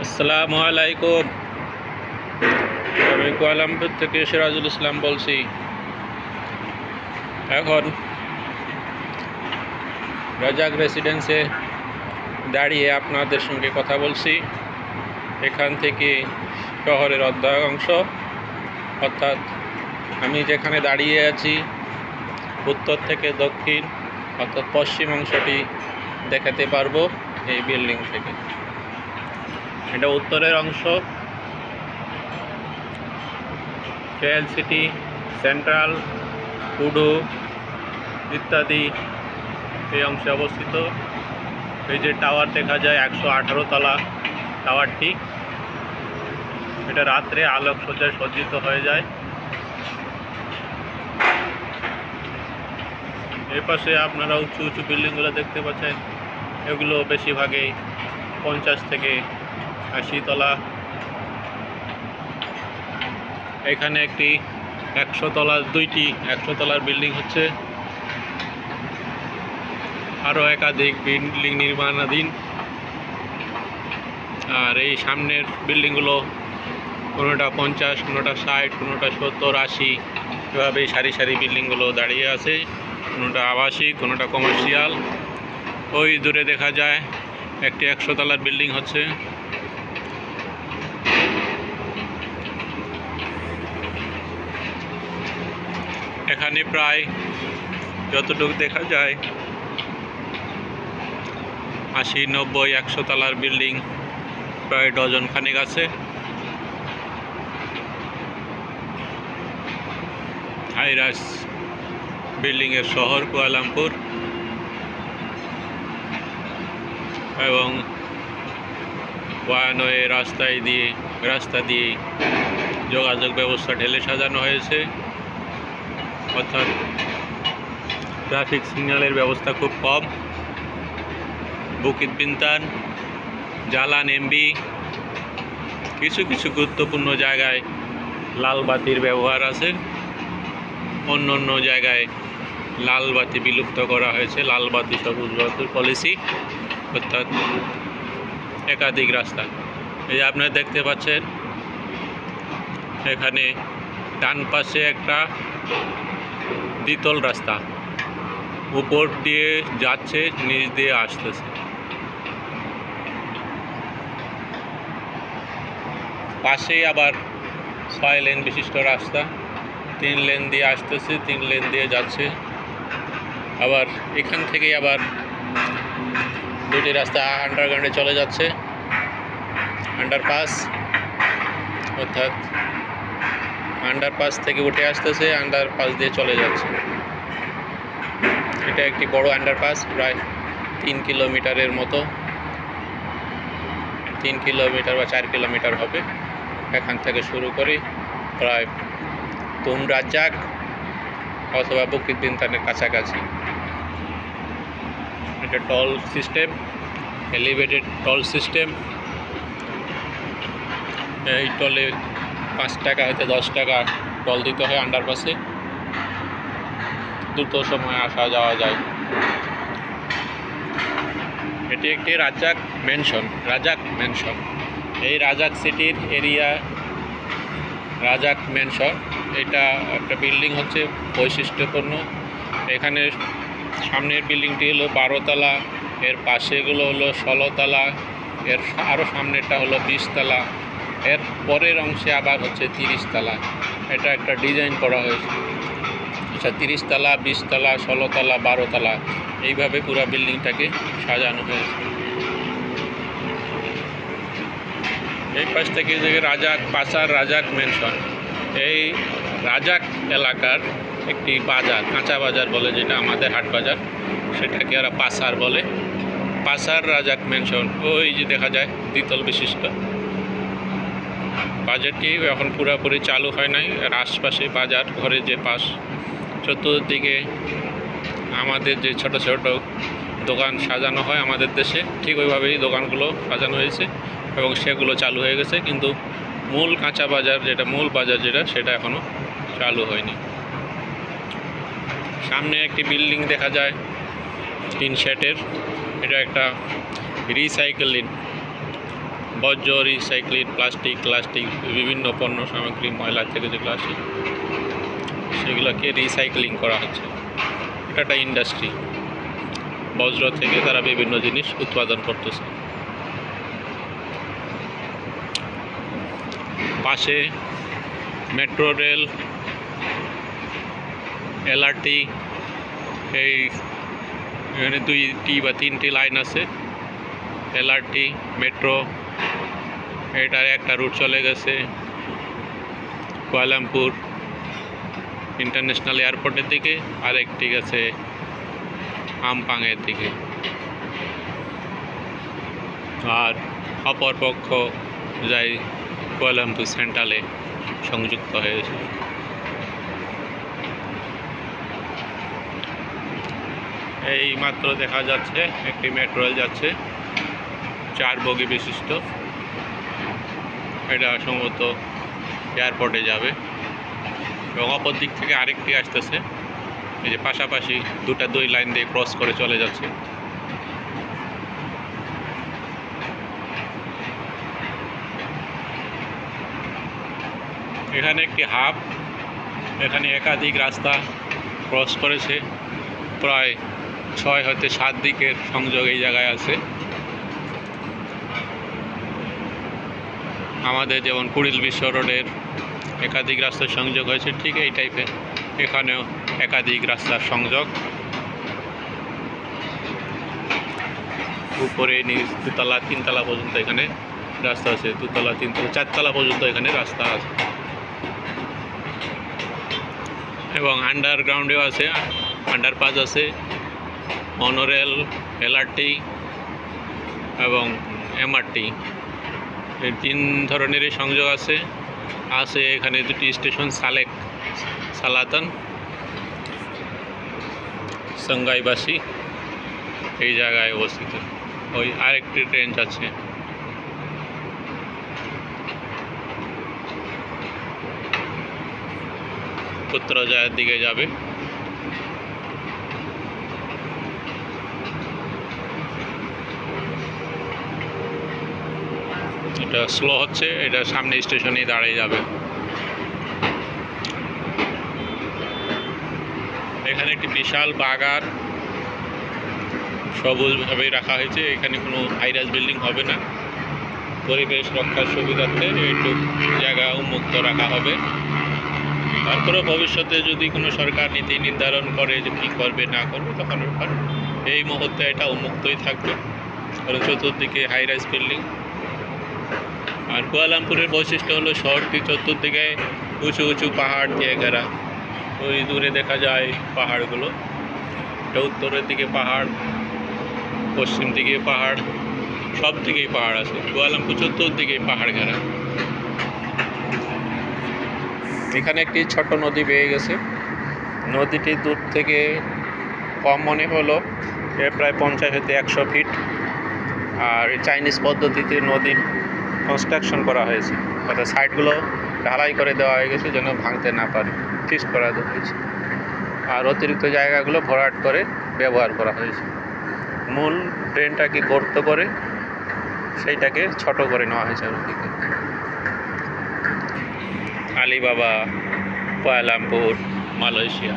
আসসালামু আলাইকুম। আমি কুয়ালালামপুর থেকে সিরাজুল ইসলাম বলছি। এখন রাজাক রেসিডেন্সে দাঁড়িয়ে আপনাদের সঙ্গে কথা বলছি। এখান থেকে শহরের অর্ধাংশ, অর্থাৎ আমি যেখানে দাঁড়িয়ে আছি উত্তর থেকে দক্ষিণ অর্থাৎ পশ্চিম অংশটি দেখাতে পারবো এই বিল্ডিং থেকে। এটা উত্তরের অংশ। কেএল সিটি, সেন্ট্রাল, কুডু ইত্যাদি এই অংশে অবস্থিত। এই যে টাওয়ার দেখা যায় 118 তলা টাওয়ারটি, এটা রাত্রে আলোকসজ্জায় সজ্জিত হয়ে যায়। এই পাশে আপনারা উঁচু উঁচু বিল্ডিংগুলো দেখতে পাচ্ছেন, এগুলো বেশিরভাগই 50 থেকে 80 তলা। এখানে একটি 100 তলার, দুইটি 100 তলার বিল্ডিং হচ্ছে, আরও একাধিক বিল্ডিং নির্মাণাধীন। আর এই সামনের বিল্ডিংগুলো কোনোটা 50, কোনোটা 60, কোনোটা 70, 80 এভাবে সারি সারি বিল্ডিংগুলো দাঁড়িয়ে আছে। কোনোটা আবাসিক, কোনোটা কমার্শিয়াল। ওই দূরে দেখা যায় একটি 100 তলার বিল্ডিং হচ্ছে। এখানে প্রায় যতটুকু দেখা যায় 80, 90, 100 তলার বিল্ডিং প্রায় ডজন খানেক আছে। হাইরাইজ বিল্ডিংয়ের শহর কুয়ালালামপুর, এবং ওয়ানওয়ে রাস্তা দিয়ে যোগাযোগ ব্যবস্থা ঢেলে সাজানো হয়েছে, অর্থাৎ ট্রাফিক সিগন্যালের ব্যবস্থা খুব কম। বুকিত বিন্তান, জালান, এমবি, কিছু কিছু গুরুত্বপূর্ণ জায়গায় লাল বাতির ব্যবহার আছে। অন্য অন্য জায়গায় লাল বাতি বিলুপ্ত করা হয়েছে। লাল বাতি সবুজ বাতির পলিসি, অর্থাৎ একাধিক রাস্তা। এই যে আপনারা দেখতে পাচ্ছেন, এখানে ডান পাশে একটা দ্বিতল রাস্তা, উপর দিয়ে যাচ্ছে, নিচ দিয়ে আসতেছে। পাশেই আবার 6 লেন বিশিষ্ট রাস্তা, 3 লেন দিয়ে আসতেছে, 3 লেন দিয়ে যাচ্ছে। আবার এখান থেকেই আবার দুটি রাস্তা আন্ডারগ্রাউন্ডে চলে যাচ্ছে, আন্ডারপাস, অর্থাৎ আন্ডারপাস থেকে উঠে আসতেছে, আন্ডারপাস দিয়ে চলে যাচ্ছে। এটা একটি বড় আন্ডারপাস, প্রায় 3 কিলোমিটারের মতো, 3 কিলোমিটার বা 4 কিলোমিটার হবে। এখান থেকে শুরু করে প্রায় তুম রাজ্জাক অথবা বুকিত বিন্তানের কাছাকাছি। এটা টল সিস্টেম, এলিভেটেড টল সিস্টেম। এই টলে 5 টাকা হইতে 10 টাকা টল দিতে হয় আন্ডারপাসে। দ্রুত সময় আসা যাওয়া যায়। এটি একটি রাজাক ম্যানশন। এই রাজাক সিটির এরিয়া রাজাক ম্যানশন। এটা একটা বিল্ডিং হচ্ছে বৈশিষ্ট্যপূর্ণ। এখানে সামনের বিল্ডিংটি হলো 12 তলা, এর পাশেগুলো হলো 16 তলা, এর আরও সামনেরটা হলো 20 তলা, এর পরের অংশে আবার হচ্ছে 30 তলা। এটা একটা ডিজাইন করা হয়েছে। আচ্ছা, 30 তলা, 20 তলা, 16 তলা, 12 তলা এইভাবে পুরো বিল্ডিংটাকে সাজানো হয়েছে। এই পাশ থেকে যে পাসার রাজাক ম্যানশন, এই রাজাক এলাকার একটি বাজার, কাঁচা বাজার বলে, যেটা আমাদের হাট বাজার, সেটাকে ওরা পাসার বলে। পাসার রাজাক ম্যানশন, ওই যে দেখা যায় দ্বিতল বিশিষ্ট। বাজারটি এখন পুরোপুরি চালু হয় নাই। আর আশপাশে বাজার ঘরের যে পাশ, চতুর্দিকে আমাদের যে ছোট ছোট দোকান সাজানো হয় আমাদের দেশে, ঠিক ওইভাবেই দোকানগুলো সাজানো হয়েছে এবং সেগুলো চালু হয়ে গেছে। কিন্তু মূল কাঁচা বাজার যেটা সেটা এখনও চালু হয়নি। সামনে একটি বিল্ডিং দেখা যায় টিন শেডের। এটা একটা রিসাইকেলিং বর্জ্য রিসাইক্লিং প্লাস্টিক বিভিন্ন পণ্য সামগ্রী ময়লা থেকে যেগুলো আসে সেগুলোকে রিসাইক্লিং করা হচ্ছে। এটা একটা ইন্ডাস্ট্রি, বজ্র থেকে তারা বিভিন্ন জিনিস উৎপাদন করতেছে। পাশে মেট্রো রেল, এলআরটি, এই এখানে 2টি বা 3টি লাইন আছে। এলআরটি মেট্রো, এটার একটা রুট চলে গেছে কুয়ালালামপুর ইন্টারন্যাশনাল এয়ারপোর্টের দিকে, আরেকটি গেছে আমপাংয়ের দিকে, আর অপর পক্ষ যাই কুয়ালালামপুর সেন্ট্রালে সংযুক্ত হয়েছে। এই মাত্র দেখা যাচ্ছে একটি মেট্রো রেল যাচ্ছে, 4 বগি বিশিষ্ট। এটা সম্ভবত এয়ারপোর্টে যাবে এবং অপর দিক থেকে আরেকটি আসতেছে। এই যে পাশাপাশি 2 লাইন দিয়ে ক্রস করে চলে যাচ্ছে। এখানে একটি হাব, এখানে একাধিক রাস্তা ক্রস করেছে, প্রায় 6 হতে 7 দিকের সংযোগ এই জায়গায় আছে। আমাদের যেমন কুড়িল বিশ্ব রোডের একাধিক রাস্তার সংযোগ হয়েছে, ঠিক এই টাইপের এখানেও একাধিক রাস্তার সংযোগ। উপরে নিচ 2তলা 3তলা পর্যন্ত এখানে রাস্তা আছে, 2তলা 3তলা 4তলা পর্যন্ত এখানে রাস্তা আছে এবং আন্ডারগ্রাউন্ডেও আছে, আন্ডারপাস আছে, মনোরেল, এলআরটি এবং এমআরটি, এই 3 ধরনেরই সংযোগ আছে। এখানে 2টি স্টেশন, সালাতান, সঙ্গাইবাসী এই জায়গায় অবস্থিত। ওই আরেকটি ট্রেন যাচ্ছে। পুত্রজায়ের দিকে যাবে। এটা স্লো হচ্ছে, এটা সামনে স্টেশনেই দাঁড়িয়ে যাবে। এখানে একটি বিশাল বাগান সবুজভাবে রাখা হয়েছে। এখানে কোনো হাইরাইজ বিল্ডিং হবে না, পরিবেশ রক্ষার সুবিধার্থে একটু জায়গা উন্মুক্ত রাখা হবে। তারপরে ভবিষ্যতে যদি কোনো সরকার নীতি নির্ধারণ করে যে কী করবে না করবে, তখন এই মুহূর্তে এটা উন্মুক্তই থাকবে, কারণ চতুর্দিকে হাইরাইজ বিল্ডিং। আর কুয়ালালামপুরের বৈশিষ্ট্য হলো শহরটি চতুর্দিকে উঁচু উঁচু পাহাড় দিয়ে ঘেরা। ওই দূরে দেখা যায় পাহাড়গুলো, এটা উত্তরের দিকে পাহাড়, পশ্চিম দিকে পাহাড়, সব দিকেই পাহাড় আছে। কুয়ালালামপুর চতুর্দিকেই পাহাড় ঘেরা। এখানে একটি ছোট নদী বেয়ে গেছে। নদীটি দূর থেকে কম মনে হলো, এর প্রায় 50 হতে 100 ফিট। আর চাইনিজ পদ্ধতিতে নদীর কনস্ট্রাকশন করা হয়েছে, অর্থাৎ সাইডগুলো ঢালাই করে দেওয়া হয়ে গেছে যেন ভাঙতে না পারে, ফিক্সড করা হয়েছে। আর অতিরিক্ত জায়গাগুলো ভরাট করে ব্যবহার করা হয়েছে। মূল ট্রেনটাকে গর্ত করে সেইটাকে ছোট করে নেওয়া হয়েছে নদীকে। Alibaba, Kuala Lumpur, Malaysia.